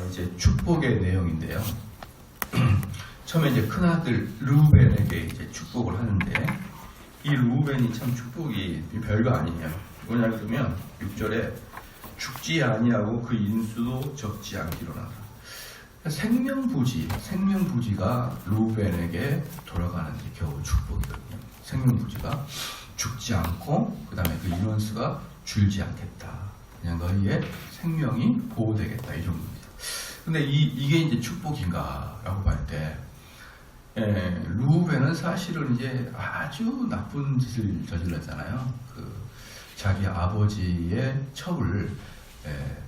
이제 축복의 내용인데요. 처음에 이제 큰아들 르우벤에게 이제 축복을 하는데, 이 르우벤이 참 축복이 별거 아니에요. 뭐냐 그러면 6절에 죽지 아니하고 그 인수도 적지 않기로나라. 생명부지가 르우벤에게 돌아가는 게 겨우 축복이거든요. 생명부지가 죽지 않고 그 다음에 그 인원수가 줄지 않겠다. 그냥 너희의 생명이 보호되겠다, 이 정도입니다. 근데 이게 이제 축복인가라고 볼 때, 르우벤은 사실은 이제 아주 나쁜 짓을 저질렀잖아요. 자기 아버지의 첩을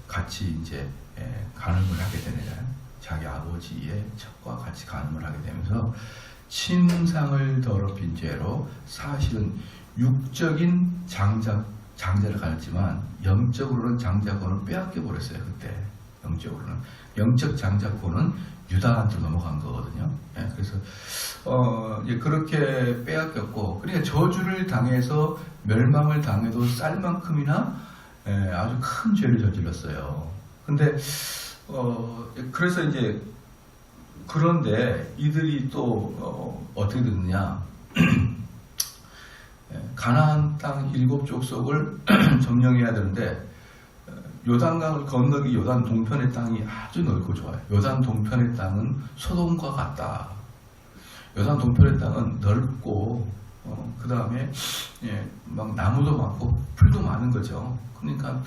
같이 이제 간음을 하게 되잖아요. 자기 아버지의 첩과 같이 간음을 하게 되면서 침상을 더럽힌 죄로 사실은 육적인 장자를 가졌지만 영적으로는 장자권을 빼앗겨 버렸어요. 그때 영적으로는 영적 장자권은 유다한테로 넘어간 거거든요. 그래서 이제 그렇게 빼앗겼고, 그러니까 저주를 당해서 멸망을 당해도 쌀 만큼이나 아주 큰 죄를 저질렀어요. 근데 그래서 이제 그런데 이들이 또 어떻게 됐느냐? 가나안 땅 7족속을 점령해야 되는데, 요단강을 건너기 요단 동편의 땅이 아주 넓고 좋아요. 요단 동편의 땅은 소돔과 같다. 요단 동편의 땅은 넓고 그 다음에 막 나무도 많고 풀도 많은 거죠. 그러니까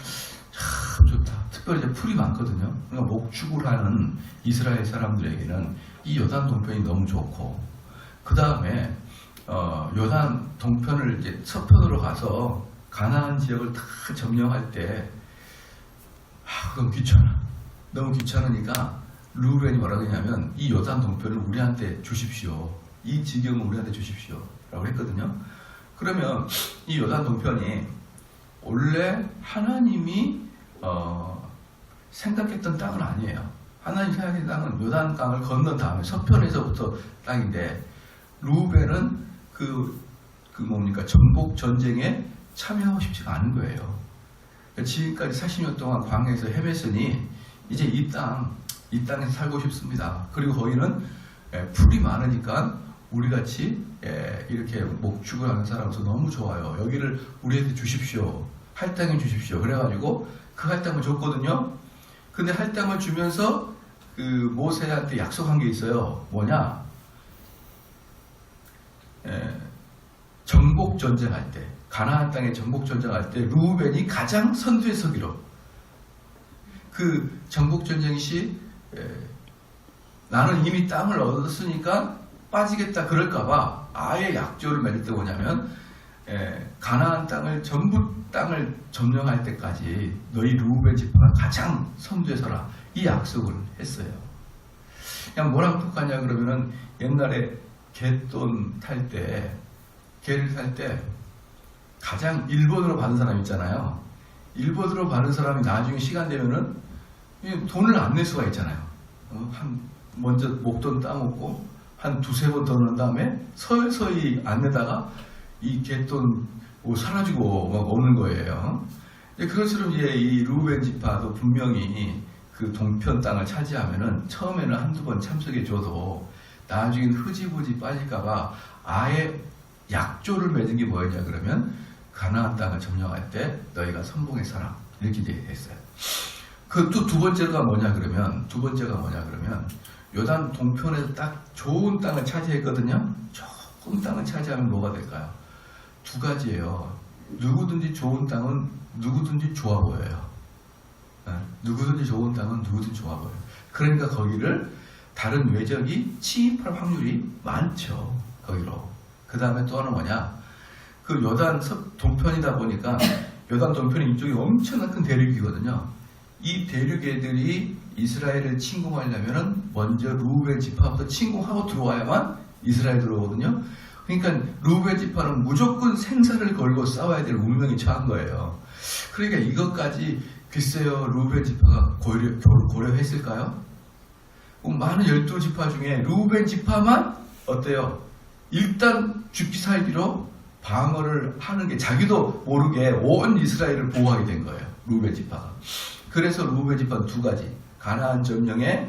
참 좋다. 특별히 이제 풀이 많거든요. 그러니까 목축을 하는 이스라엘 사람들에게는 이 요단 동편이 너무 좋고, 그 다음에 요단 동편을 이제 서편으로 가서 가나안 지역을 다 점령할 때 그건 귀찮아. 너무 귀찮으니까 르우벤이 뭐라고 했냐면, 이 요단 동편을 우리한테 주십시오. 이 지경을 우리한테 주십시오. 라고 했거든요. 그러면 이 요단 동편이 원래 하나님이 생각했던 땅은 아니에요. 하나님이 생각했던 땅은 요단강을 건넌 다음에 서편에서부터 땅인데, 르우벤은 뭡니까? 정복 전쟁에 참여하고 싶지가 않은 거예요. 지금까지 40년 동안 광야에서 헤맸으니 이제 이 땅에서 살고 싶습니다. 그리고 거기는 풀이 많으니까 우리같이 이렇게 목축을 하는 사람으로서 너무 좋아요. 여기를 우리한테 주십시오. 할당해 주십시오. 그래가지고 그 할당을 줬거든요. 근데 할당을 주면서 그 모세한테 약속한 게 있어요. 뭐냐? 정복 전쟁할 때, 가나안 땅에 정복 전쟁할 때 르우벤이 가장 선두에 서기로. 그 정복 전쟁 시 나는 이미 땅을 얻었으니까 빠지겠다 그럴까봐 아예 약조를 맺을 때 뭐냐면, 가나안 땅을 전부 땅을 점령할 때까지 너희 르우벤 지파가 가장 선두에 서라, 이 약속을 했어요. 그냥 뭐랑 똑같냐 그러면은, 옛날에 갯돈 탈 때, 개를 탈 때 가장 1번으로 받은 사람 있잖아요. 1번으로 받은 사람이 나중에 시간 되면은 돈을 안 낼 수가 있잖아요. 먼저 목돈 따먹고 한 두세 번 더 넣은 다음에 서서히 안 내다가 이 갯돈 사라지고 막 오는 거예요. 그것처럼 이제 이 르우벤 지파도 분명히 그 동편 땅을 차지하면은 처음에는 한두 번 참석해 줘도 나중엔 흐지부지 빠질까봐 아예 약조를 맺은 게 뭐였냐 그러면, 가나안 땅을 점령할 때 너희가 선봉에 서라, 이렇게 했어요. 그 또 두 번째가 뭐냐 그러면, 요단 동편에서 딱 좋은 땅을 차지했거든요. 좋은 땅을 차지하면 뭐가 될까요? 두 가지예요. 누구든지 좋은 땅은 누구든지 좋아 보여요. 누구든지 좋은 땅은 누구든지 좋아 보여요. 그러니까 거기를 다른 외적이 침입할 확률이 많죠. 거기로. 그 다음에 또 하나는 뭐냐? 그 요단 동편이다 보니까, 요단 동편이 이쪽이 엄청난 큰 대륙이거든요. 이 대륙 애들이 이스라엘을 침공하려면은 먼저 르우벤 지파부터 침공하고 들어와야만 이스라엘 들어오거든요. 그러니까 르우벤 지파는 무조건 생사를 걸고 싸워야 될 운명이 처한 거예요. 그러니까 이것까지 글쎄요, 르우벤 지파가 고려했을까요? 많은 12지파 중에 르우벤 지파만 어때요? 일단 죽기 살기로 방어를 하는 게, 자기도 모르게 온 이스라엘을 보호하게 된 거예요. 르우벤 지파가. 그래서 르우벤 지파는 두 가지. 가나안 점령에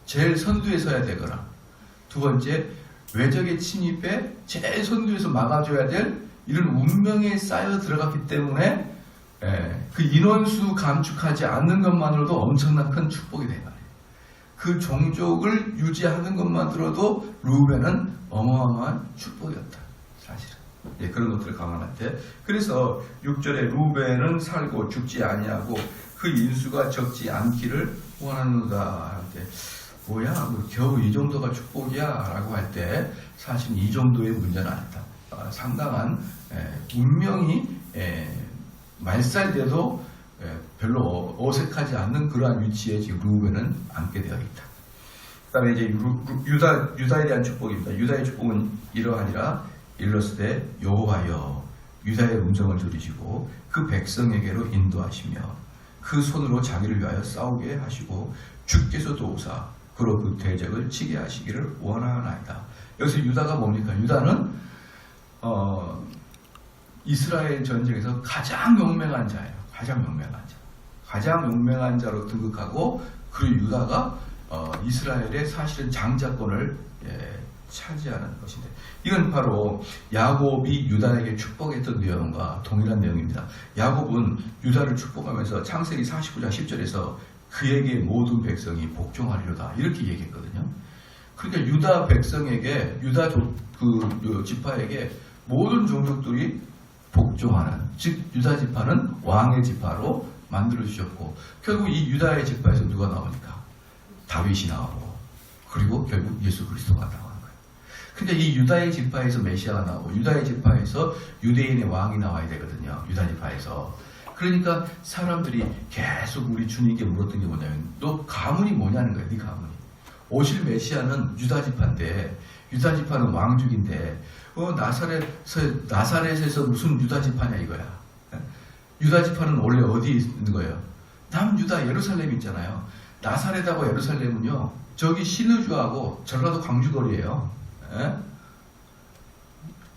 제일 선두에 서야 되거나, 두 번째 외적의 침입에 제일 선두에서 막아줘야 될 이런 운명에 쌓여 들어갔기 때문에 그 인원수 감축하지 않는 것만으로도 엄청난 큰 축복이 된 말이에요. 그 종족을 유지하는 것만으로도 루벤은 어마어마한 축복이었다. 사실은. 그런 것들을 감안할 때. 그래서 6절에 루벤은 살고 죽지 아니하고 그 인수가 적지 않기를 원하는가 하는데, 뭐야, 뭐 겨우 이 정도가 축복이야 라고 할 때 사실 이 정도의 문제는 아니다. 상당한 운명이 말살돼도 별로 어색하지 않는 그러한 위치에 지금 루벤은 앉게 되어 있다. 그 다음에 이제 유다에 대한 축복입니다. 유다의 축복은 이러하니라. 일러스되 여호와여 유다의 음성을 들으시고 그 백성에게로 인도하시며 그 손으로 자기를 위하여 싸우게 하시고 주께서 도우사 그로 그 대적을 치게 하시기를 원하나이다. 여기서 유다가 뭡니까? 유다는 이스라엘 전쟁에서 가장 용맹한 자예요. 가장 용맹한 자. 가장 용맹한 자로 등극하고, 그리고 유다가 이스라엘의 사실은 장자권을 차지하는 것인데, 이건 바로 야곱이 유다에게 축복했던 내용과 동일한 내용입니다. 야곱은 유다를 축복하면서 창세기 49장 10절에서 그에게 모든 백성이 복종하리로다 이렇게 얘기했거든요. 그러니까 유다 백성에게, 유다 지파에게 모든 종족들이 복종하는, 즉 유다 지파는 왕의 지파로 만들어 주셨고, 결국 이 유다의 지파에서 누가 나오니까? 다윗이 나오고, 그리고 결국 예수 그리스도가 나오는 거예요. 근데 이 유다의 지파에서 메시아가 나오고, 유다의 지파에서 유대인의 왕이 나와야 되거든요. 유다 지파에서. 그러니까 사람들이 계속 우리 주님께 물었던 게 뭐냐면, 너 가문이 뭐냐는 거예요. 네 가문이. 오실 메시아는 유다 지파인데, 유다 지파는 왕족인데, 나사렛에서 무슨 유다 지파냐 이거야. 유다 지파는 원래 어디 있는 거예요? 남유다 예루살렘 있잖아요. 나사렛하고 예루살렘은요, 저기 신의주하고 전라도 광주거리예요.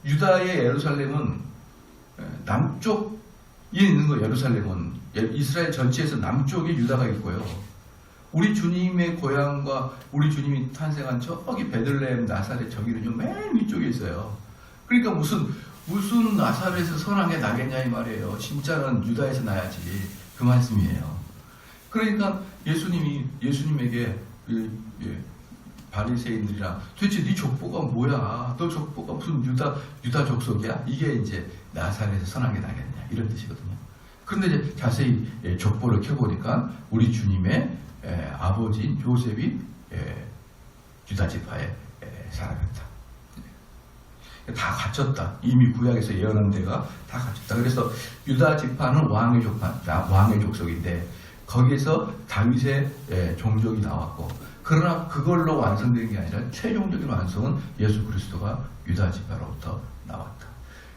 유다의 예루살렘은 남쪽에 있는 거예요. 예루살렘은 이스라엘 전체에서 남쪽에 유다가 있고요. 우리 주님의 고향과 우리 주님이 탄생한 저기 베들레헴 나사렛 저기는요 맨 위쪽에 있어요. 그러니까 무슨 나사렛에서 선한 게 나겠냐 이 말이에요. 진짜는 유다에서 나야지, 그 말씀이에요. 그러니까 예수님에게 바리새인들이랑 도대체 네 족보가 뭐야? 너 족보가 무슨 유다 족속이야? 이게 이제 나사렛에서 선한 게 나겠냐 이런 뜻이거든요. 그런데 이제 자세히 족보를 켜보니까 우리 주님의 아버지인 요셉이 유다 지파의 사람이었다. 다 갖췄다. 이미 구약에서 예언한 데가 다 갖췄다. 그래서 유다 지파는 왕의 족속인데 거기에서 다윗의 종족이 나왔고, 그러나 그걸로 완성된 게 아니라 최종적인 완성은 예수 그리스도가 유다 지파로부터 나왔다.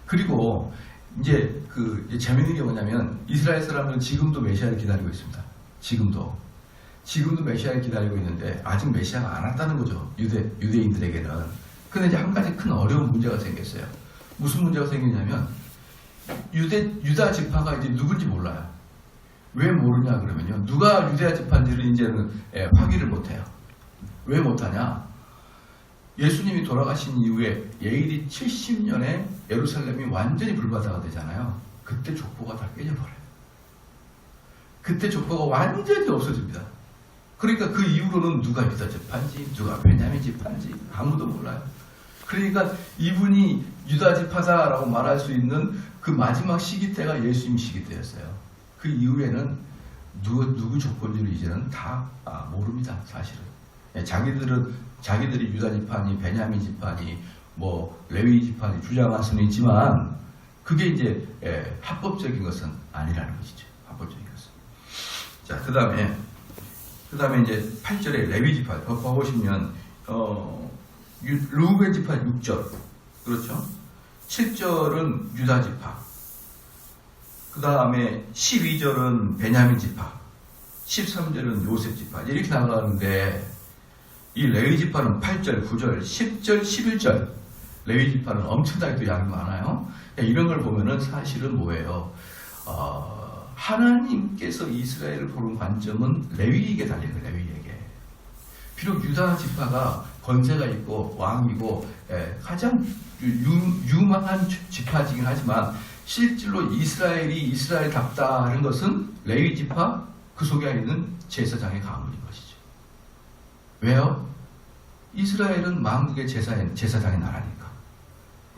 그리고 이제 재밌는 게 뭐냐면, 이스라엘 사람들은 지금도 메시아를 기다리고 있습니다. 지금도 메시아를 기다리고 있는데 아직 메시아가 안 왔다는 거죠. 유대인들에게는. 근데 이제 한 가지 큰 어려운 문제가 생겼어요. 무슨 문제가 생기냐면, 유다 지파가 이제 누군지 몰라요. 왜 모르냐 그러면요, 누가 유다 지파인지를 이제는 확인을 못해요. 왜 못하냐? 예수님이 돌아가신 이후에 AD 70년에 예루살렘이 완전히 불바다가 되잖아요. 그때 족보가 다 깨져버려요. 그때 족보가 완전히 없어집니다. 그러니까 그 이후로는 누가 유다 지파인지 누가 베냐민 지파인지 아무도 몰라요. 그러니까 이분이 유다 지파다라고 말할 수 있는 그 마지막 시기 때가 예수님 시기 때였어요. 그 이후에는 누구 족보인지를 이제는 다 모릅니다. 사실은. 자기들이 유다 지파니 베냐민 지파니 뭐 레위 지파니 주장할 수는 있지만, 그게 이제 합법적인 것은 아니라는 것이죠. 합법적인 것은. 자, 그 다음에 이제 8절에 레위 지파 보시면 루벤 지파 6절, 그렇죠? 7절은 유다 지파, 그 다음에 12절은 베냐민 지파, 13절은 요셉 지파, 이렇게 나가는데, 이 레위 지파는 8절, 9절, 10절, 11절, 레위 지파는 엄청나게 또 양이 많아요. 이런 걸 보면은 사실은 뭐예요? 하나님께서 이스라엘을 보는 관점은 레위에게 달린 거예요. 레위에게. 비록 유다 지파가 권세가 있고 왕이고 가장 유망한 지파이긴 하지만 실질로 이스라엘이 이스라엘답다 하는 것은 레위 지파 그 속에 있는 제사장의 가문인 것이죠. 왜요? 이스라엘은 만국의 제사장의 나라니까.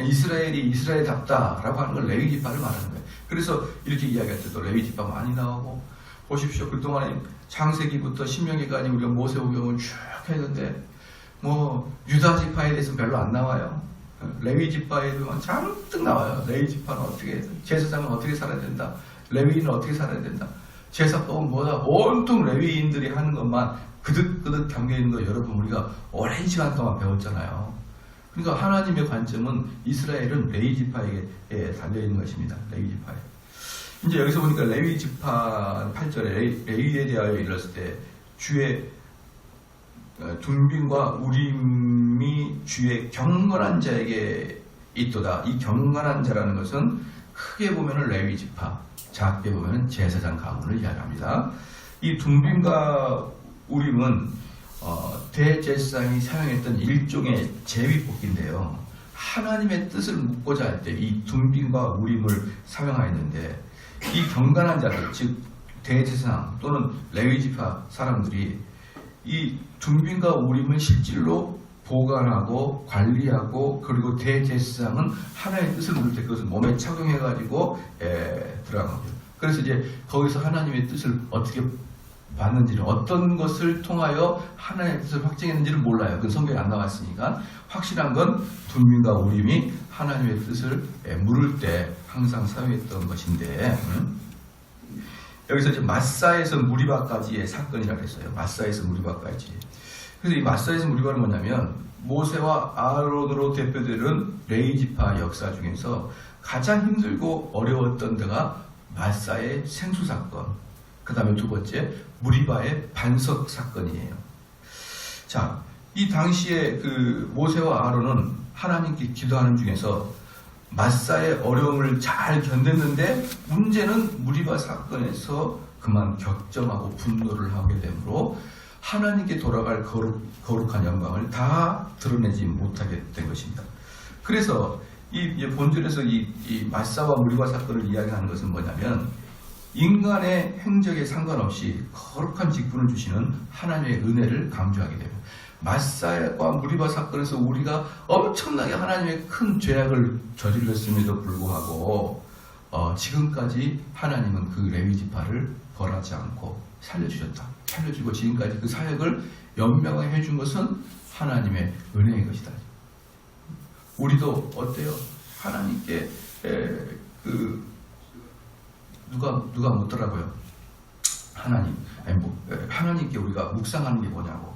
이스라엘이 이스라엘답다라고 하는 걸 레위 지파를 말하는 거예요. 그래서 이렇게 이야기할 때도 레위 지파 많이 나오고, 보십시오. 그동안에 창세기부터 신명기까지 우리가 모세오경을 쭉 했는데 유다 지파에 대해서는 별로 안 나와요. 레위 지파에도 잔뜩 나와요. 레위 지파는 어떻게, 제사장은 어떻게 살아야 된다, 레위인은 어떻게 살아야 된다, 제사법은 뭐다, 온통 레위인들이 하는 것만 그득그득 담겨있는 거 여러분 우리가 오랜 시간 동안 배웠잖아요. 그러니까 하나님의 관점은 이스라엘은 레위 지파에게 달려있는 것입니다. 레위 지파에. 이제 여기서 보니까 레위 지파 8절에 레위에 대하여 일렀을 때 주의 둠빔과 우림이 주의 경건한 자에게 있도다. 이 경건한 자라는 것은 크게 보면은 레위 지파, 작게 보면은 제사장 가문을 이야기합니다. 이 둠빔과 우림은 대제사장이 사용했던 일종의 제비뽑기인데요. 하나님의 뜻을 묻고자 할 때 이 둠빔과 우림을 사용하였는데, 이 경건한 자들, 즉 대제사장 또는 레위지파 사람들이 이 둠빔과 우림을 실질로 보관하고 관리하고, 그리고 대제사장은 하나님의 뜻을 물을 때 그것을 몸에 착용해가지고 들어간 거죠. 그래서 이제 거기서 하나님의 뜻을 어떻게 봤는지는, 어떤 것을 통하여 하나님의 뜻을 확증했는지를 몰라요. 그건 성경에 안 나왔으니까. 확실한 건 둠빔과 우림이 하나님의 뜻을 물을 때 항상 사용했던 것인데, 여기서 이제 마사에서 무리바까지의 사건이라고 했어요. 마사에서 무리바까지. 그래서 이 마사에서 무리바는 뭐냐면, 모세와 아론으로 대표되는 레위 지파 역사 중에서 가장 힘들고 어려웠던 데가 마사의 생수 사건, 그 다음에 두 번째 무리바의 반석 사건이에요. 자, 이 당시에 그 모세와 아론은 하나님께 기도하는 중에서 마사의 어려움을 잘 견뎠는데, 문제는 무리바 사건에서 그만 격정하고 분노를 하게 되므로 하나님께 돌아갈 거룩한 영광을 다 드러내지 못하게 된 것입니다. 그래서 이 본절에서 이 마사와 무리바 사건을 이야기하는 것은 뭐냐면, 인간의 행적에 상관없이 거룩한 직분을 주시는 하나님의 은혜를 강조하게 됩니다. 마사와 무리바 사건에서 우리가 엄청나게 하나님의 큰 죄악을 저질렀음에도 불구하고 지금까지 하나님은 그 레위 지파를 벌하지 않고 살려주셨다. 살려주고 지금까지 그 사역을 연명하게 해준 것은 하나님의 은혜인 것이다. 우리도 어때요? 하나님께 누가 묻더라고요. 하나님께 우리가 묵상하는 게 뭐냐고.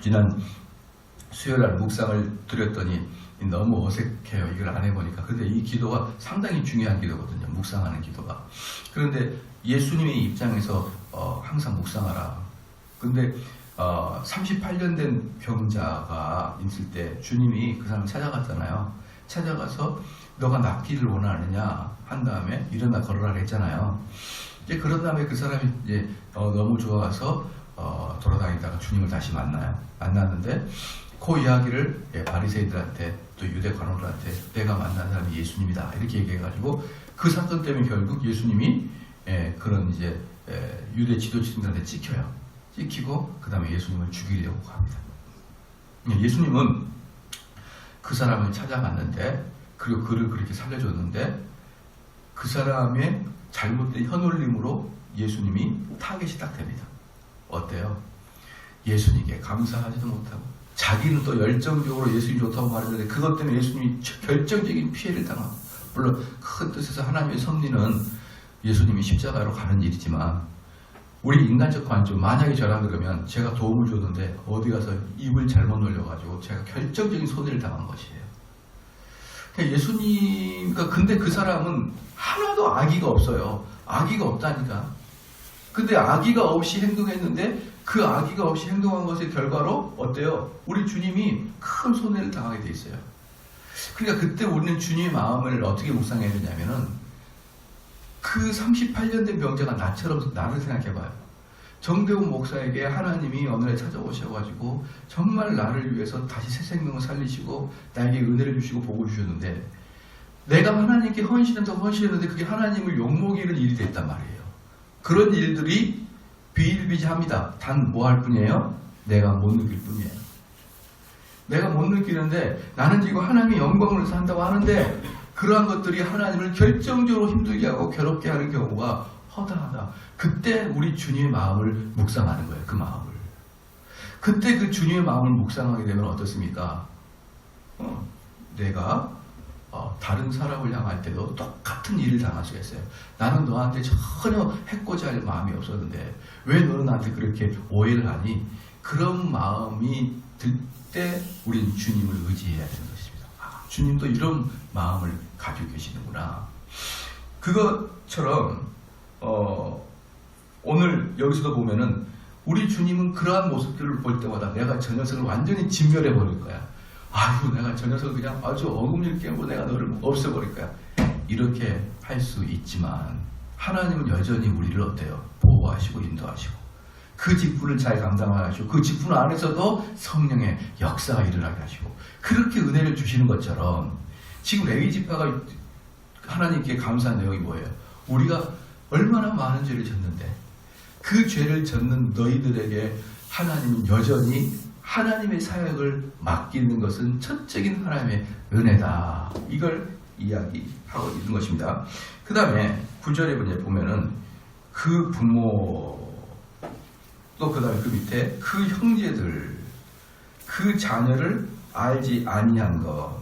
지난 수요일날 묵상을 드렸더니 너무 어색해요. 이걸 안 해보니까. 근데 이 기도가 상당히 중요한 기도거든요. 묵상하는 기도가. 그런데 예수님의 입장에서 항상 묵상하라. 근데 38년 된 병자가 있을 때 주님이 그 사람을 찾아갔잖아요. 찾아가서 너가 낫기를 원하느냐 한 다음에 일어나 걸어라 했잖아요. 이제 그런 다음에 그 사람이 이제 너무 좋아서 돌아다니다가 주님을 다시 만나요. 만났는데 그 이야기를 바리새인들한테 또 유대 관원들한테 내가 만난 사람이 예수님이다 이렇게 얘기해가지고, 그 사건 때문에 결국 예수님이 그런 이제 유대 지도층들한테 찍혀요. 찍히고 그 다음에 예수님을 죽이려고 합니다. 예수님은 그 사람을 찾아갔는데, 그리고 그를 그렇게 살려줬는데, 그 사람의 잘못된 혀놀림으로 예수님이 타겟이 딱 됩니다. 어때요? 예수님께 감사하지도 못하고, 자기는 또 열정적으로 예수님이 좋다고 말했는데 그것 때문에 예수님이 결정적인 피해를 당하고, 물론 큰 뜻에서 하나님의 섭리는 예수님이 십자가로 가는 일이지만, 우리 인간적 관점, 만약에 저랑 그러면 제가 도움을 줬는데 어디 가서 입을 잘못 놀려가지고 제가 결정적인 손해를 당한 것이에요. 예수님, 근데 그 사람은 하나도 악의가 없어요. 악의가 없다니까. 근데 악의가 없이 행동했는데 그 악의가 없이 행동한 것의 결과로 어때요? 우리 주님이 큰 손해를 당하게 돼 있어요. 그러니까 그때 우리는 주님의 마음을 어떻게 묵상해야 되냐면은, 그 38년 된 병자가 나처럼 나를 생각해봐요. 정대훈 목사에게 하나님이 어느 날 찾아오셔가지고 정말 나를 위해서 다시 새 생명을 살리시고 나에게 은혜를 주시고 복을 주셨는데 내가 하나님께 헌신했는데 그게 하나님을 욕먹이는 일이 됐단 말이에요. 그런 일들이 비일비재합니다. 단 뭐 할 뿐이에요? 내가 못 느낄 뿐이에요. 내가 못 느끼는데 나는 지금 하나님의 영광을 위해서 한다고 하는데 그러한 것들이 하나님을 결정적으로 힘들게 하고 괴롭게 하는 경우가 허다하다. 그때 우리 주님의 마음을 묵상하는 거예요. 그 마음을. 그때 그 주님의 마음을 묵상하게 되면 어떻습니까? 내가 다른 사람을 향할 때도 똑같은 일을 당할 수 있어요. 나는 너한테 전혀 해코지 할 마음이 없었는데 왜 너는 나한테 그렇게 오해를 하니? 그런 마음이 들 때 우린 주님을 의지해야 되는 것입니다. 주님도 이런 마음을 가지고 계시는구나. 그것처럼 오늘 여기서도 보면은 우리 주님은 그러한 모습들을 볼 때마다 내가 저 녀석을 완전히 진멸해 버릴 거야. 아유, 내가 저 녀석을 그냥 아주 어금니를 깨고 내가 너를 없애버릴 거야. 이렇게 할 수 있지만 하나님은 여전히 우리를 어때요? 보호하시고 인도하시고 그 직분을 잘 감당하시고 그 직분 안에서도 성령의 역사가 일어나게 하시고 그렇게 은혜를 주시는 것처럼 지금 레위 지파가 하나님께 감사한 내용이 뭐예요? 우리가 얼마나 많은 죄를 졌는데 그 죄를 졌는 너희들에게 하나님은 여전히 하나님의 사역을 맡기는 것은 첫적인 하나님의 은혜다. 이걸 이야기하고 있는 것입니다. 그 다음에 9절에 보면은 그 부모 또 그 다음에 그 밑에 그 형제들 그 자녀를 알지 아니한 것.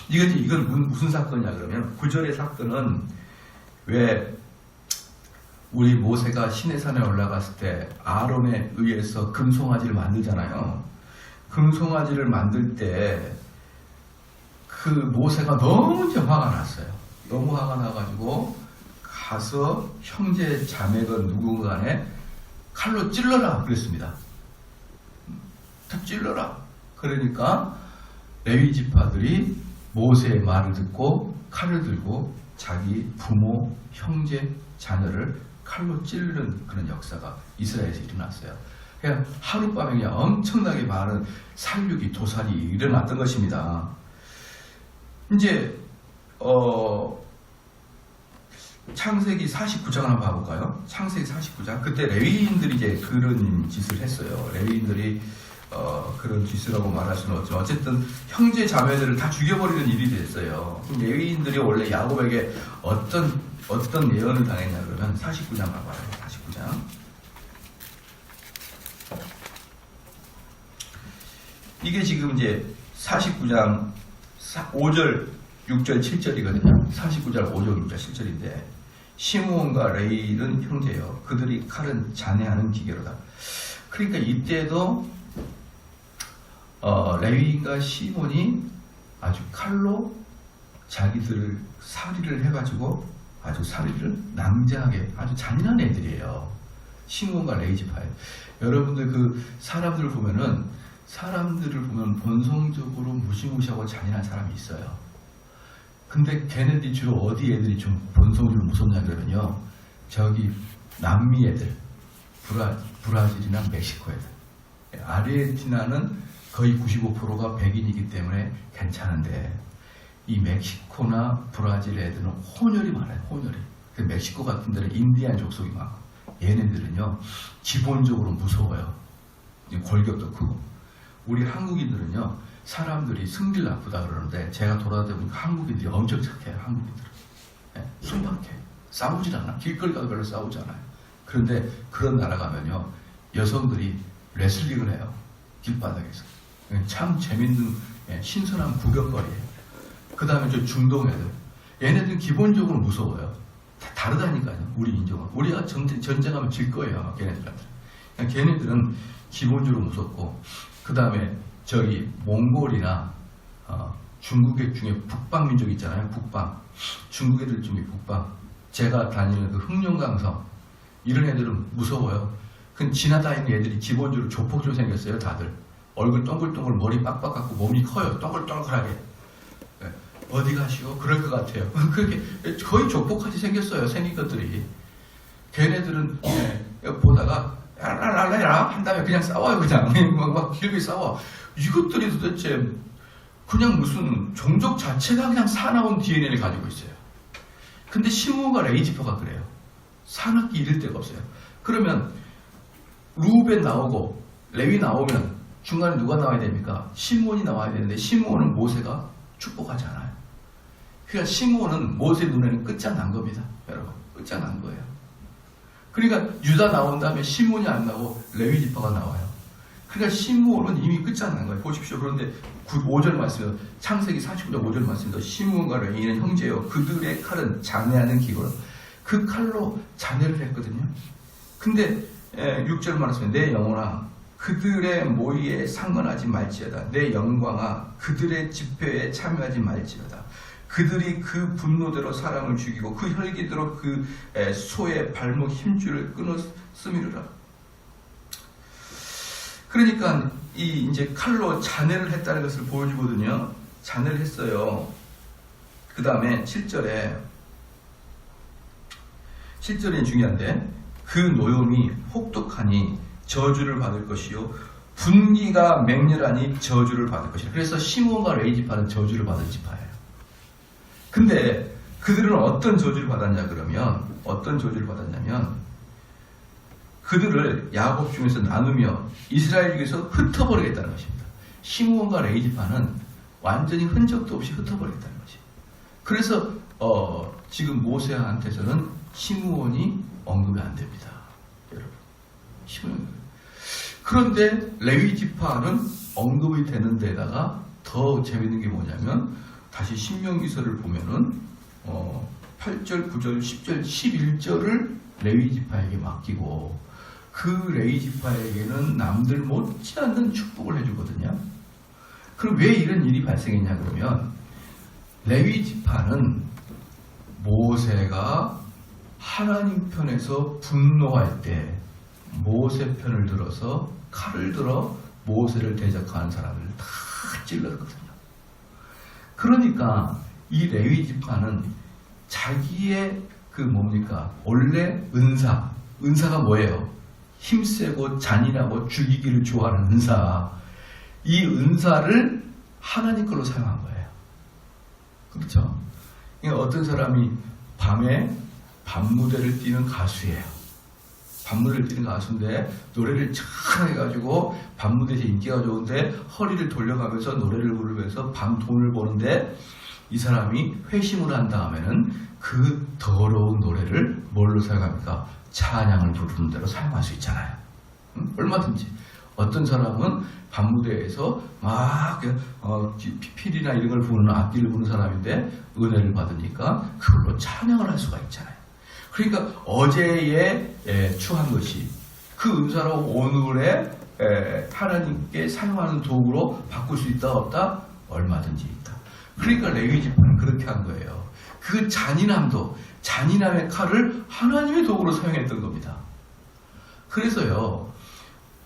이건 무슨 사건이냐 그러면 9절의 사건은 왜 우리 모세가 시내산에 올라갔을 때 아론에 의해서 금송아지를 만들잖아요. 금송아지를 만들 때 그 모세가 너무 이제 화가 났어요. 너무 화가 나가지고 가서 형제 자매건 누구 간에 칼로 찔러라 그랬습니다. 다 찔러라. 그러니까 레위 지파들이 모세의 말을 듣고 칼을 들고 자기 부모, 형제, 자녀를 칼로 찌르는 그런 역사가 이스라엘에서 일어났어요. 그냥 하룻밤에 그냥 엄청나게 많은 살육이, 도살이 일어났던 것입니다. 이제 창세기 49장 한번 봐볼까요? 창세기 49장. 그때 레위인들이 이제 그런 짓을 했어요. 레위인들이 그런 짓이라고 말할 수는 없지만 어쨌든 형제 자매들을 다 죽여버리는 일이 됐어요. 레위인들이 원래 야곱에게 어떤 예언을 당했냐 그러면 49장 봐봐요. 49장. 이게 지금 이제 49장 5절, 6절, 7절이거든요. 49절 5절, 6절, 7절인데 시므온과 레위는 형제요. 그들이 칼은 잔해하는 기계로다. 그러니까 이때도 레위인과 시몬이 아주 칼로 자기들을 살이를 해가지고 아주 살이를 낭자하게 아주 잔인한 애들이에요. 시몬과 레위 지파에. 여러분들 그 사람들을 보면 본성적으로 무시무시하고 잔인한 사람이 있어요. 근데 걔네들이 주로 어디 애들이 좀 본성적으로 무섭냐 그러면요. 저기 남미 애들, 브라질이나 멕시코 애들. 아르헨티나는 거의 95%가 백인이기 때문에 괜찮은데 이 멕시코나 브라질 애들은 혼혈이 많아요. 혼혈이. 그 멕시코 같은 데는 인디안 족속이 많고 얘네들은요 기본적으로 무서워요. 골격도 크고. 우리 한국인들은요 사람들이 승질 나쁘다 그러는데 제가 돌아다니니까 한국인들이 엄청 착해요. 한국인들은 순박해. 싸우질 않아. 길거리 가도 별로 싸우지 않아요. 그런데 그런 나라 가면요 여성들이 레슬링을 해요. 길바닥에서. 참 재밌는 신선한 구경거리예요. 그 다음에 저 중동 애들. 얘네들은 기본적으로 무서워요. 다 다르다니까요. 우리 인종은. 우리가 전쟁하면 질 거예요. 걔네들한테. 걔네들은 기본적으로 무섭고 그 다음에 저기 몽골이나 중국의 중에 북방 민족 있잖아요. 북방. 중국 애들 중에 북방. 제가 다니는 그 흑룡강성. 이런 애들은 무서워요. 그 지나다니는 애들이 기본적으로 조폭처럼 생겼어요. 다들. 얼굴 동글동글 머리 빡빡 갖고 몸이 커요. 동글동글하게. 어디 가시오? 그럴 것 같아요. 그게 거의 족보같이 생겼어요. 생긴 것들이. 걔네들은 보다가 랄랄랄라 한 다음에 그냥 싸워요. 그냥 막 길게 싸워. 이것들이 도대체 그냥 무슨 종족 자체가 그냥 사나운 DNA를 가지고 있어요. 근데 시므온과 레위지파가 그래요. 사납기 잃을 데가 없어요. 그러면 루벤 나오고 레위 나오면 중간에 누가 나와야 됩니까? 시므온이 나와야 되는데 시므온은 모세가 축복하지 않아요. 그러니까 시므온은 모세 눈에는 끝장난 겁니다. 여러분 끝장난 거예요. 그러니까 유다 나온 다음에 시므온이 안 나오고 레위지파가 나와요. 그러니까 시므온은 이미 끝장난 거예요. 보십시오. 그런데 5절 말씀에서 창세기 49장 5절 말씀에서 시므온과 레위는 형제요 그들의 칼은 장례하는 기구로 그 칼로 장례를 했거든요. 근데 6절 말씀에 내 영혼아 그들의 모의에 상관하지 말지어다. 내 영광아 그들의 집회에 참여하지 말지어다. 그들이 그 분노대로 사람을 죽이고 그 혈기대로 그 소의 발목 힘줄을 끊었음이로라. 그러니까 이 이제 칼로 잔해를 했다는 것을 보여주거든요. 잔해를 했어요. 그 다음에 7절이 중요한데 그 노염이 혹독하니 저주를 받을 것이요 분기가 맹렬하니 저주를 받을 것이라. 그래서 시므온과 레위지파는 저주를 받은 지파예요. 근데 그들은 어떤 저주를 받았냐 그러면 어떤 저주를 받았냐면 그들을 야곱 중에서 나누며 이스라엘 중에서 흩어버리겠다는 것입니다. 시므온과 레위지파는 완전히 흔적도 없이 흩어버리겠다는 것입니다. 그래서 지금 모세한테서는 시므온이 언급이 안 됩니다. 여러분 시므온. 그런데 레위지파는 언급이 되는 데다가 더 재밌는 게 뭐냐면 다시 신명기서를 보면은 8절, 9절, 10절, 11절을 레위지파에게 맡기고 그 레위지파에게는 남들 못지않는 축복을 해주거든요. 그럼 왜 이런 일이 발생했냐 그러면 레위지파는 모세가 하나님 편에서 분노할 때 모세 편을 들어서 칼을 들어 모세를 대적하는 사람을 다 찔렀거든요. 그러니까 이 레위지파는 자기의 그 뭡니까 원래 은사가 뭐예요? 힘세고 잔인하고 죽이기를 좋아하는 은사. 이 은사를 하나님 걸로 사용한 거예요. 그렇죠? 그러니까 어떤 사람이 밤에 밤무대를 뛰는 가수예요. 밤무대를 뛰는 가수인데 노래를 참 해가지고 밤무대에서 인기가 좋은데 허리를 돌려가면서 노래를 부르면서 밤 돈을 버는데 이 사람이 회심을 한 다음에는 그 더러운 노래를 뭘로 사용합니까? 찬양을 부르는 대로 사용할 수 있잖아요. 얼마든지. 어떤 사람은 밤무대에서 막 피필이나 이런 걸 부르는 악기를 부르는 사람인데 은혜를 받으니까 그걸로 찬양을 할 수가 있잖아요. 그러니까 어제에 추한 것이 그 은사로 오늘의 하나님께 사용하는 도구로 바꿀 수 있다 없다? 얼마든지 있다. 그러니까 레위지파는 그렇게 한 거예요. 그 잔인함의 칼을 하나님의 도구로 사용했던 겁니다. 그래서요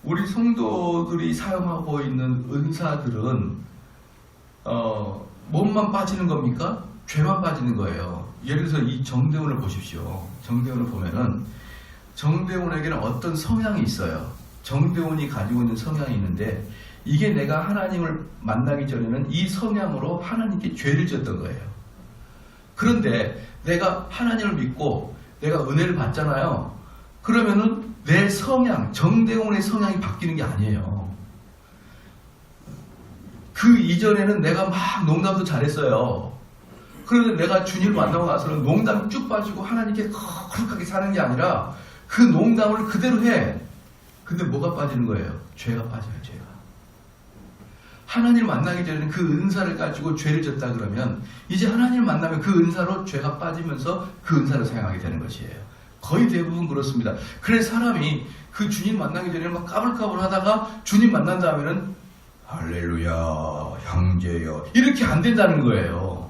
우리 성도들이 사용하고 있는 은사들은 몸만 빠지는 겁니까? 죄만 빠지는 거예요. 예를 들어서 이 정대훈을 보십시오. 정대훈을 보면은 정대훈에게는 어떤 성향이 있어요. 정대훈이 가지고 있는 성향이 있는데 이게 내가 하나님을 만나기 전에는 이 성향으로 하나님께 죄를 졌던 거예요. 그런데 내가 하나님을 믿고 내가 은혜를 받잖아요. 그러면은 내 성향, 정대훈의 성향이 바뀌는 게 아니에요. 그 이전에는 내가 막 농담도 잘했어요. 그런데 내가 주님을 만나고 나서는 농담 쭉 빠지고 하나님께 거룩하게 사는 게 아니라 그 농담을 그대로 해. 근데 뭐가 빠지는 거예요? 죄가 빠져요. 죄가. 하나님을 만나기 전에는 그 은사를 가지고 죄를 졌다 그러면 이제 하나님을 만나면 그 은사로 죄가 빠지면서 그 은사를 사용하게 되는 것이에요. 거의 대부분 그렇습니다. 그래서 사람이 그 주님 만나기 전에는 막 까불까불 하다가 주님 만난 다음에는 할렐루야 형제여 이렇게 안 된다는 거예요.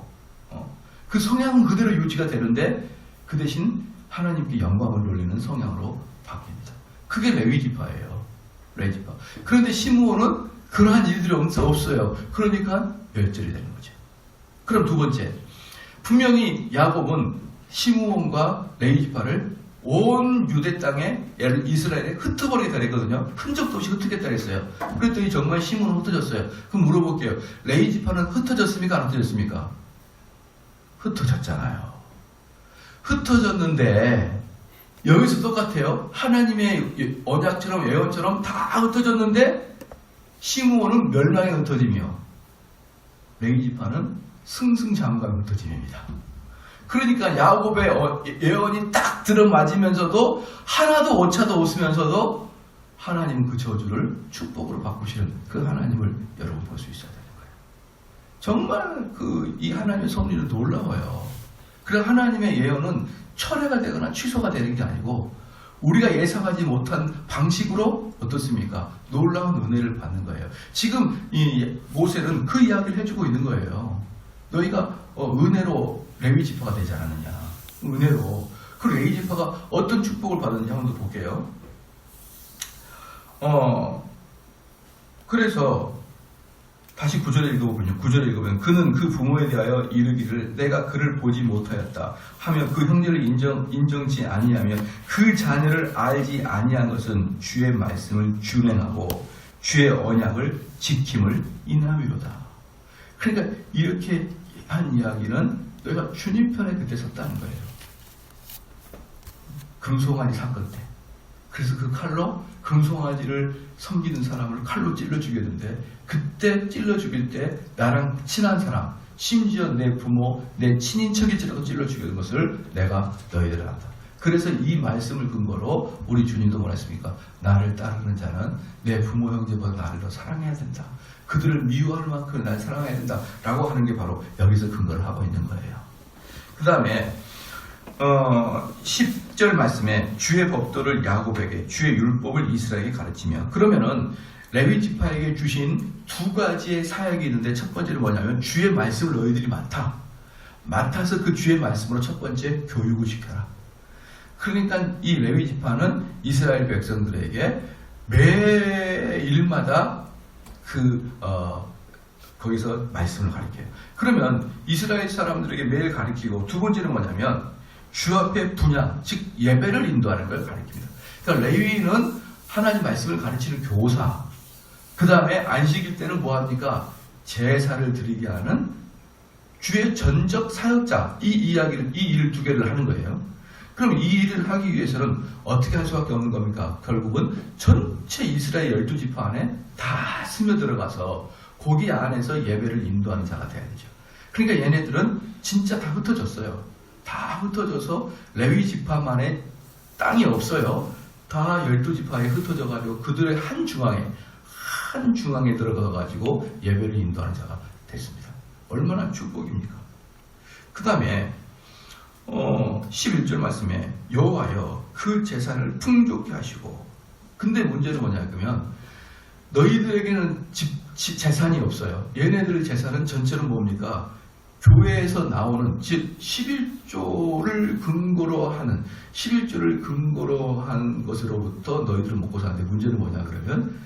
그 성향은 그대로 유지가 되는데 그 대신 하나님께 영광을 돌리는 성향으로 바뀝니다. 그게 레위지파예요. 레위지파. 그런데 시므온은 그러한 일들이 없어요. 그러니까 멸절이 되는 거죠. 그럼 두 번째, 분명히 야곱은 시므온과 레위 지파를 온 유대 땅에 이스라엘에 흩어버리겠다 그랬거든요. 흔적도 없이 흩겠다 그랬어요. 그랬더니 정말 시므온은 흩어졌어요. 그럼 물어볼게요. 레위 지파는 흩어졌습니까? 안 흩어졌습니까? 흩어졌잖아요. 흩어졌는데 여기서 똑같아요. 하나님의 언약처럼 예언처럼 다 흩어졌는데 시므온은 멸망에 흩어지며 레위 지파는 승승장구하며 흩어짐입니다. 그러니까 야곱의 예언이 딱 들어맞으면서도 하나도 오차도 없으면서도 하나님은 그 저주를 축복으로 바꾸시는 그 하나님을 여러분 볼 수 있어야 되는 거예요. 정말 이 하나님의 섭리는 놀라워요. 그래서 하나님의 예언은 철회가 되거나 취소가 되는 게 아니고 우리가 예상하지 못한 방식으로 어떻습니까? 놀라운 은혜를 받는 거예요. 지금 이 모세는 그 이야기를 해주고 있는 거예요. 너희가 은혜로 레위 지파가 되지 않았느냐. 은혜로. 그 레위 지파가 어떤 축복을 받았는지 한번 더 볼게요. 그래서 다시 9절에 읽어보면요. 9절에 읽으면 그는 그 부모에 대하여 이르기를 내가 그를 보지 못하였다 하며 그 형제를 인정치 아니하며 그 자녀를 알지 아니한 것은 주의 말씀을 준행하고 주의 언약을 지킴을 인함이로다. 그러니까 이렇게 한 이야기는 너희가 주님 편에 그때 섰다는 거예요. 금송아지 사건 때. 그래서 그 칼로 금송아지를 섬기는 사람을 칼로 찔러 죽였는데 그때 찔러 죽일 때 나랑 친한 사람, 심지어 내 부모, 내 친인척일지라도 찔러 죽이는 것을 내가 너희들을 안다. 그래서 이 말씀을 근거로 우리 주님도 뭐랬습니까? 나를 따르는 자는 내 부모 형제보다 나를 더 사랑해야 된다. 그들을 미워할 만큼 날 사랑해야 된다. 라고 하는 게 바로 여기서 근거를 하고 있는 거예요. 그 다음에 10절 말씀에 주의 법도를 야곱에게 주의 율법을 이스라엘에게 가르치며 그러면은 레위 지파에게 주신 두 가지의 사역이 있는데 첫 번째는 뭐냐면 주의 말씀을 너희들이 맡아서 그 주의 말씀으로 첫 번째 교육을 시켜라. 그러니까 이 레위 지파는 이스라엘 백성들에게 매일마다 거기서 말씀을 가르쳐요. 그러면 이스라엘 사람들에게 매일 가르치고 두 번째는 뭐냐면 주 앞에 분양, 즉 예배를 인도하는 걸 가르칩니다. 그러니까 레위인은 하나님 말씀을 가르치는 교사, 그 다음에 안식일 때는 뭐합니까? 제사를 드리게 하는 주의 전적 사역자, 이 일을 두 개를 하는 거예요. 그럼 이 일을 하기 위해서는 어떻게 할 수밖에 없는 겁니까? 결국은 전체 이스라엘 12지파 안에 다 스며들어가서 거기 안에서 예배를 인도하는 자가 돼야 되죠. 그러니까 얘네들은 진짜 다 흩어졌어요. 다 흩어져서 레위 지파만의 땅이 없어요. 다 12지파에 흩어져가지고 그들의 한 중앙에 들어가가지고 예배를 인도하는 자가 됐습니다. 얼마나 축복입니까? 그 다음에 11절 말씀에 여호와여 그 재산을 풍족케 하시고, 근데 문제는 뭐냐 그러면 너희들에게는 재산이 없어요. 얘네들의 재산은 전체로 뭡니까? 교회에서 나오는, 즉 11조를 근거로 한 것으로부터 너희들은 먹고 사는데, 문제는 뭐냐 그러면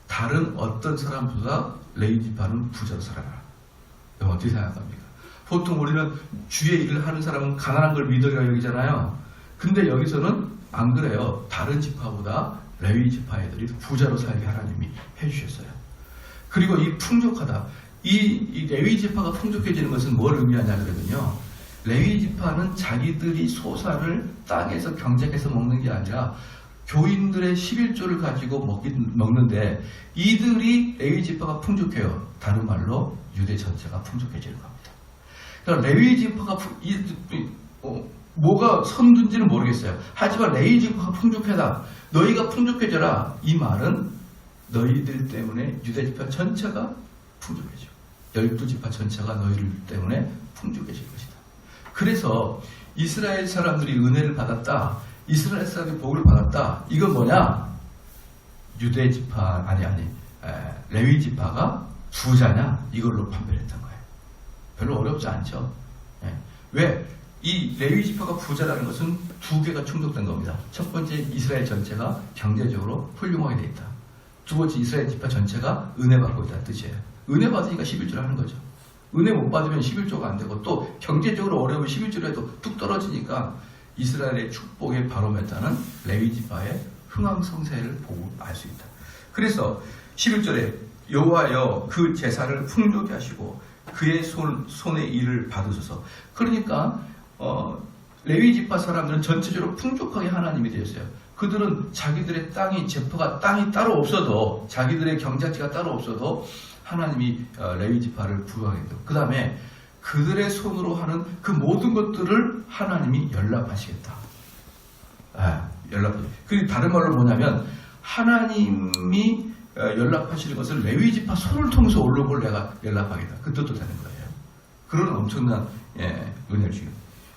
다른 어떤 사람보다 레위 지파는 부자로 살아라. 그럼 어떻게 생각합니까? 보통 우리는 주의 일을 하는 사람은 가난한 걸 미덕이라고 여기잖아요. 근데 여기서는 안 그래요. 다른 지파보다 레위 지파 애들이 부자로 살게 하나님이 해주셨어요. 그리고 이 풍족하다. 이 레위 지파가 풍족해지는 것은 뭘 의미하냐 그러면요. 레위 지파는 자기들이 소산을 땅에서 경작해서 먹는 게 아니라 교인들의 11조를 가지고 먹는데 이들이 레위 지파가 풍족해요. 다른 말로 유대 전체가 풍족해지는 겁니다. 그러니까 레위 지파가 뭐가 선둔지는 모르겠어요. 하지만 레위 지파가 풍족하다. 너희가 풍족해져라. 이 말은 너희들 때문에 유대 지파 전체가 풍족해져. 12지파 전체가 너희들 때문에 풍족해질 것이다. 그래서 이스라엘 사람들이 은혜를 받았다. 이스라엘 사람들이 복을 받았다. 이건 뭐냐? 유대 지파 레위 지파가 부자냐? 이걸로 판별했던 거예요. 별로 어렵지 않죠. 왜? 이 레위 지파가 부자라는 것은 두 개가 충족된 겁니다. 첫 번째, 이스라엘 전체가 경제적으로 훌륭하게 되어 있다. 두 번째, 이스라엘 지파 전체가 은혜 받고 있다는 뜻이에요. 은혜 받으니까 11조를 하는 거죠. 은혜 못 받으면 11조가 안 되고 또 경제적으로 어려우면 11조로 해도 뚝 떨어지니까 이스라엘의 축복의 바로메타는 레위 지파의 흥황성쇠를 보고 알 수 있다. 그래서 11절에 여호와여 그 제사를 풍족히 하시고 그의 손의 일을 받으소서. 그러니까 레위 지파 사람들은 전체적으로 풍족하게 하나님이 되었어요. 그들은 자기들의 땅이 따로 없어도 자기들의 경작지가 따로 없어도 하나님이 레위 지파를 부여하게 돼요. 그 다음에 그들의 손으로 하는 그 모든 것들을 하나님이 연락하시겠다. 그리고 다른 말로 뭐냐면 하나님이 연락하시는 것을 레위 지파 손을 통해서 올라온 걸 내가 연락하겠다. 그 뜻도 되는 거예요. 그런 엄청난 은혜를 주요.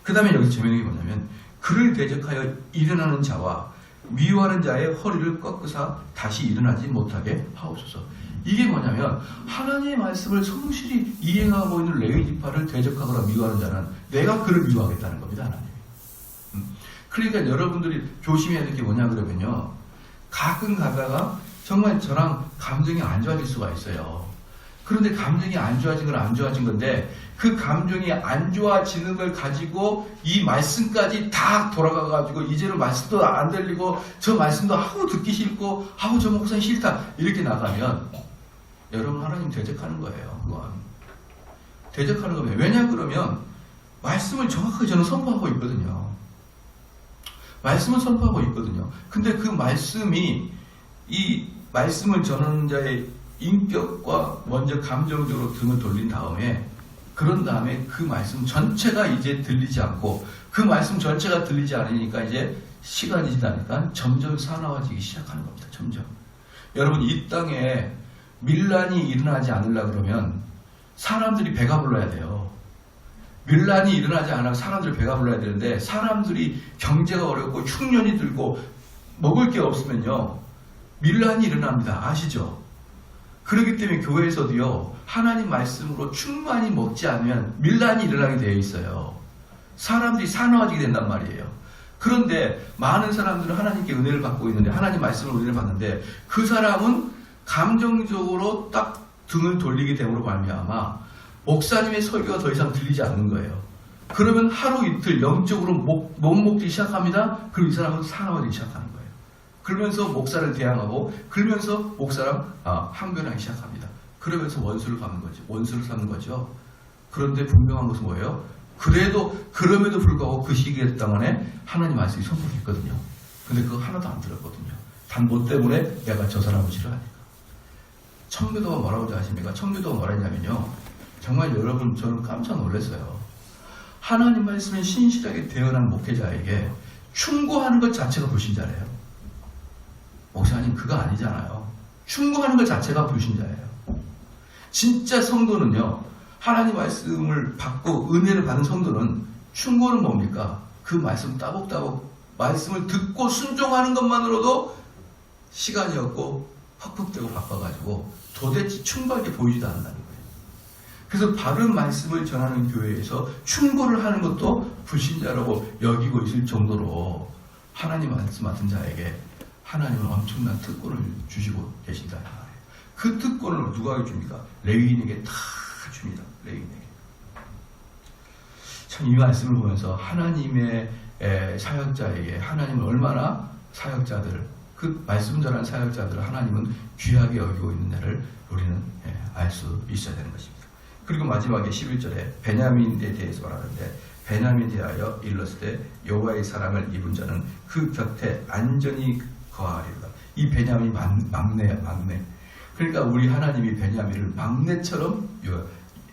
그 다음에 여기서 재미있는 게 뭐냐면 그를 대적하여 일어나는 자와 미워하는 자의 허리를 꺾으사 다시 일어나지 못하게 하옵소서. 이게 뭐냐면 하나님의 말씀을 성실히 이행하고 있는 레위 지파를 대적하거나 미워하는 자는 내가 그를 미워하겠다는 겁니다. 하나님이. 그러니까 여러분들이 조심해야 될 게 뭐냐 그러면요, 가끔 가다가 정말 저랑 감정이 안 좋아질 수가 있어요. 그런데 감정이 안 좋아진 건 안 좋아진 건데 그 감정이 안 좋아지는 걸 가지고 이 말씀까지 다 돌아가가지고 이제는 말씀도 안 들리고 저 말씀도 하고 듣기 싫고 하고 저 목사님 싫다 이렇게 나가면 여러분 하나님 대적하는 거예요. 그건 대적하는 겁니다. 왜냐 그러면 말씀을 정확하게 저는 선포하고 있거든요. 말씀을 선포하고 있거든요. 근데 그 말씀이 이 말씀을 전하는 자의 인격과 먼저 감정적으로 등을 돌린 다음에 그런 다음에 그 말씀 전체가 이제 들리지 않고 그 말씀 전체가 들리지 않으니까 이제 시간이 지나니까 점점 사나워지기 시작하는 겁니다. 점점. 여러분 이 땅에 밀란이 일어나지 않으려 그러면 사람들이 배가 불러야 돼요. 밀란이 일어나지 않으면 사람들이 배가 불러야 되는데 사람들이 경제가 어렵고 흉년이 들고 먹을 게 없으면요 밀란이 일어납니다. 아시죠? 그렇기 때문에 교회에서도요 하나님 말씀으로 충만히 먹지 않으면 밀란이 일어나게 되어 있어요. 사람들이 사나워지게 된단 말이에요. 그런데 많은 사람들은 하나님께 은혜를 받고 있는데 하나님 말씀으로 은혜를 받는데 그 사람은 감정적으로 딱 등을 돌리게 됨으로 말미암아 목사님의 설교가 더 이상 들리지 않는 거예요. 그러면 하루 이틀 영적으로 못 먹기 시작합니다. 그럼 이 사람은 사나워지기 시작하는 거예요. 그러면서 목사를 대항하고 그러면서 목사랑 항변하기 시작합니다. 그러면서 원수를 갚는 거죠. 원수를 삼는 거죠. 그런데 분명한 것은 뭐예요? 그럼에도 불구하고 그 시기에 동안에 하나님 말씀이 선포했거든요. 근데 그거 하나도 안 들었거든요. 단 뭐 때문에 내가 저 사람을 싫어하니까. 청교도가 뭐라고 하십니까? 청교도가 뭐라 했냐면요. 정말 여러분 저는 깜짝 놀랐어요. 하나님 말씀에 신실하게 대언한 목회자에게 충고하는 것 자체가 불신자래요. 목사님 그거 아니잖아요. 충고하는 것 자체가 불신자예요. 진짜 성도는요. 하나님 말씀을 받고 은혜를 받는 성도는 충고는 뭡니까? 그 말씀 따복따복 말씀을 듣고 순종하는 것만으로도 시간이 없고 헉헉대고 바빠가지고 도대체 충고하게 보이지도 않는다는 거예요. 그래서 바른 말씀을 전하는 교회에서 충고를 하는 것도 불신자라고 여기고 있을 정도로 하나님 말씀 맡은 자에게 하나님은 엄청난 특권을 주시고 계신다. 그 특권을 누가 줍니까? 레위인에게 다 줍니다. 레위인에게. 참 이 말씀을 보면서 하나님의 사역자에게 하나님은 얼마나 사역자들 그 말씀 전하는 사역자들을 하나님은 귀하게 여기고 있느냐를 우리는 알 수 있어야 되는 것입니다. 그리고 마지막에 11절에 베냐민에 대해서 말하는데 베냐민에 대하여 일렀을 때 여호와의 사랑을 입은 자는 그 곁에 안전히 거하리로다. 이 베냐민이 막내야 막내. 그러니까 우리 하나님이 베냐민을 막내처럼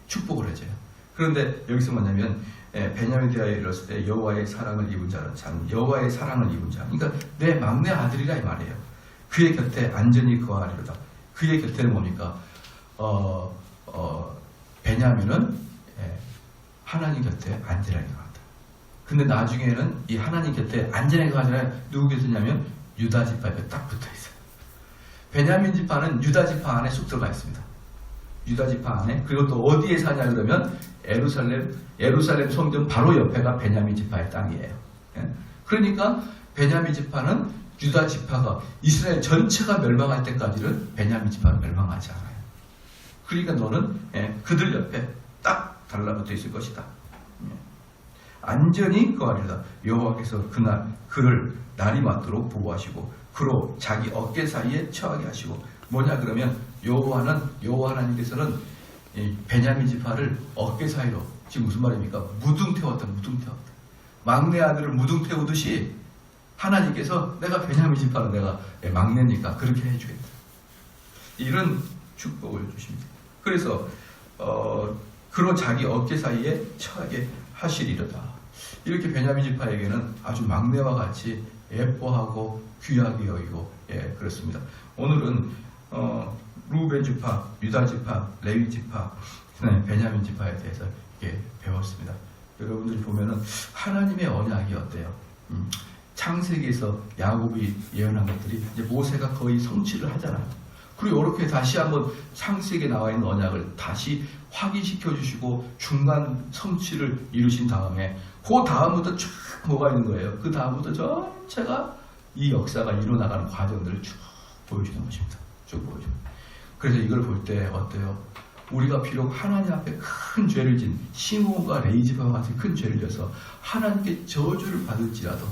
축복을 해줘요. 그런데 여기서 뭐냐면 베냐민에 대하여 일렀을 때 여호와의 사랑을 입은 자는 참 여호와의 사랑을 입은 자. 그러니까 내 막내 아들이라 이 말이에요. 그의 곁에 안전히 거하리로다. 그의 곁에는 뭡니까? 베냐민은 하나님 곁에 안전하게 거한다. 근데 나중에는 이 하나님 곁에 안전하게 거하지 않아요. 누구 곁이냐면 유다 지파 옆에 딱 붙어 있어요. 베냐민 지파는 유다 지파 안에 쑥 들어가 있습니다. 유다 지파 안에. 그리고 또 어디에 사냐 그러면 예루살렘 성전 바로 옆에가 베냐민 지파의 땅이에요. 그러니까 베냐민 지파는 유다 지파가 이스라엘 전체가 멸망할 때까지는 베냐민 지파는 멸망하지 않아요. 그러니까 너는 그들 옆에 딱 달라붙어 있을 것이다. 안전히 거하리라. 여호와께서 그날 그를 날이 맞도록 보호하시고 그로 자기 어깨 사이에 처하게 하시고, 뭐냐 그러면 여호와 하나님께서는 이 베냐민 지파를 어깨 사이로, 지금 무슨 말입니까? 무등 태웠다. 막내 아들을 무등 태우듯이 하나님께서 내가 베냐민 지파는 내가 막내니까 그렇게 해주겠다. 이런 축복을 주십니다. 그래서 그로 자기 어깨 사이에 처하게 하시리로다. 이렇게 베냐민 지파에게는 아주 막내와 같이 예뻐하고 귀하게 여기고, 그렇습니다. 오늘은 루벤 지파, 유다 지파, 레위 지파, 베냐민 지파에 대해서 배웠습니다. 여러분들이 보면은 하나님의 언약이 어때요? 창세기에서 야곱이 예언한 것들이 이제 모세가 거의 성취를 하잖아요. 그리고 이렇게 다시 한번 창세기에 나와 있는 언약을 다시 확인시켜 주시고 중간 성취를 이루신 다음에 그 다음부터 쭉 뭐가 있는 거예요. 그 다음부터 전체가 이 역사가 이루어나가는 과정들을 쭉 보여주는 것입니다. 쭉 보여줍니다. 그래서 이걸 볼 때 어때요? 우리가 비록 하나님 앞에 큰 죄를 진 시므온과 레위 지파와 같은 큰 죄를 져서 하나님께 저주를 받을지라도,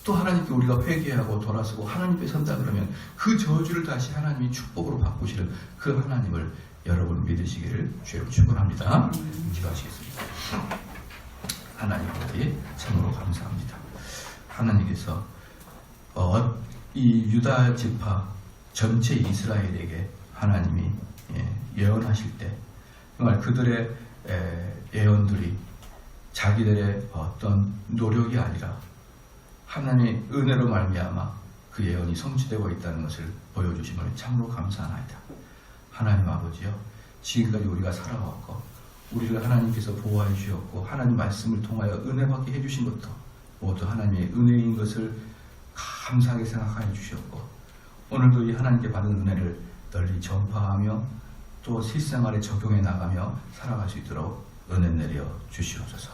또 하나님께 우리가 회개하고 돌아서고 하나님 앞에 선다 그러면 그 저주를 다시 하나님이 축복으로 바꾸시는 그 하나님을 여러분 믿으시기를 주여 축원합니다. 기도하시겠습니다. 하나님 아버지 참으로 감사합니다. 하나님께서 이 유다 지파 전체 이스라엘에게 하나님이 예언하실 때 정말 그들의 예언들이 자기들의 어떤 노력이 아니라 하나님의 은혜로 말미암아 그 예언이 성취되고 있다는 것을 보여주심을 참으로 감사하나이다. 하나님 아버지여, 지금까지 우리가 살아왔고 우리를 하나님께서 보호해 주셨고 하나님 말씀을 통하여 은혜 받게 해주신 것도 모두 하나님의 은혜인 것을 감사하게 생각하여 주셨고, 오늘도 이 하나님께 받은 은혜를 널리 전파하며 또 실생활에 적용해 나가며 살아갈 수 있도록 은혜 내려 주시옵소서.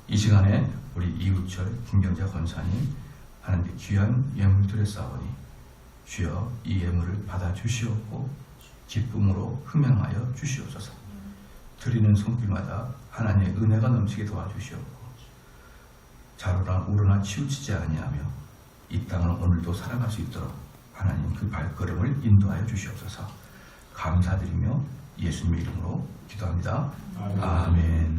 이 시간에 우리 이우철 김경자 권사님 하나님께 귀한 예물 드렸사오니 주여 이 예물을 받아 주시옵고 기쁨으로 흠양하여 주시옵소서. 드리는 손길마다 하나님의 은혜가 넘치게 도와주시옵고 좌로나 우로나 치우치지 아니하며 이 땅을 오늘도 살아갈 수 있도록 하나님 그 발걸음을 인도하여 주시옵소서. 감사드리며 예수님의 이름으로 기도합니다. 아멘.